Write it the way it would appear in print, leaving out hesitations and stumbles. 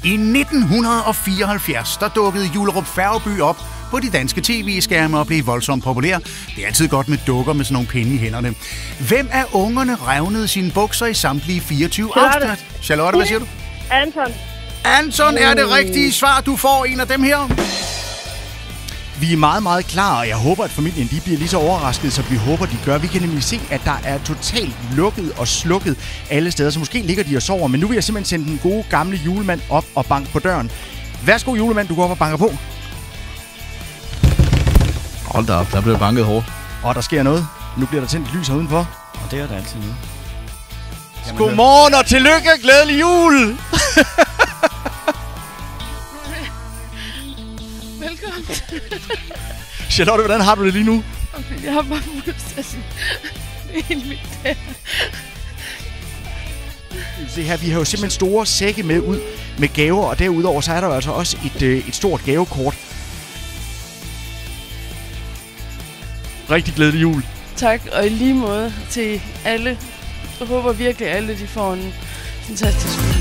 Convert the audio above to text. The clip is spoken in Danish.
I 1974 der dukkede Jullerup Færgeby op på de danske tv-skærme og blev voldsomt populær. Det er altid godt med dukker med sådan nogle pinde i hænderne. Hvem af ungerne revnede sine bukser i samtlige 24 afsnit? Charlotte, hvad siger du? Anton. Anton er det rigtige svar. Du får en af dem her. Vi er meget, meget klar, og jeg håber, at familien de bliver lige så overrasket, som vi håber, de gør. Vi kan nemlig se, at der er totalt lukket og slukket alle steder, så måske ligger de og sover. Men nu vil jeg simpelthen sende den gode gamle julemand op og banke på døren. Værsgo, julemand, du går op og banker på. Hold da op, der blev banket hårdt. Og der sker noget. Nu bliver der tændt lys her udenfor. Og det er der altid nu. Godmorgen og tillykke, glædelig jul! Velkommen. Charlotte, hvordan har du det lige nu? Okay, jeg har bare fuldstændig helt vildt der. Se her, vi har jo simpelthen store sække med ud med gaver, og derudover så er der jo altså også et stort gavekort. Rigtig glædelig jul. Tak, og i lige måde til alle. Jeg håber virkelig, alle de får en fantastisk jul.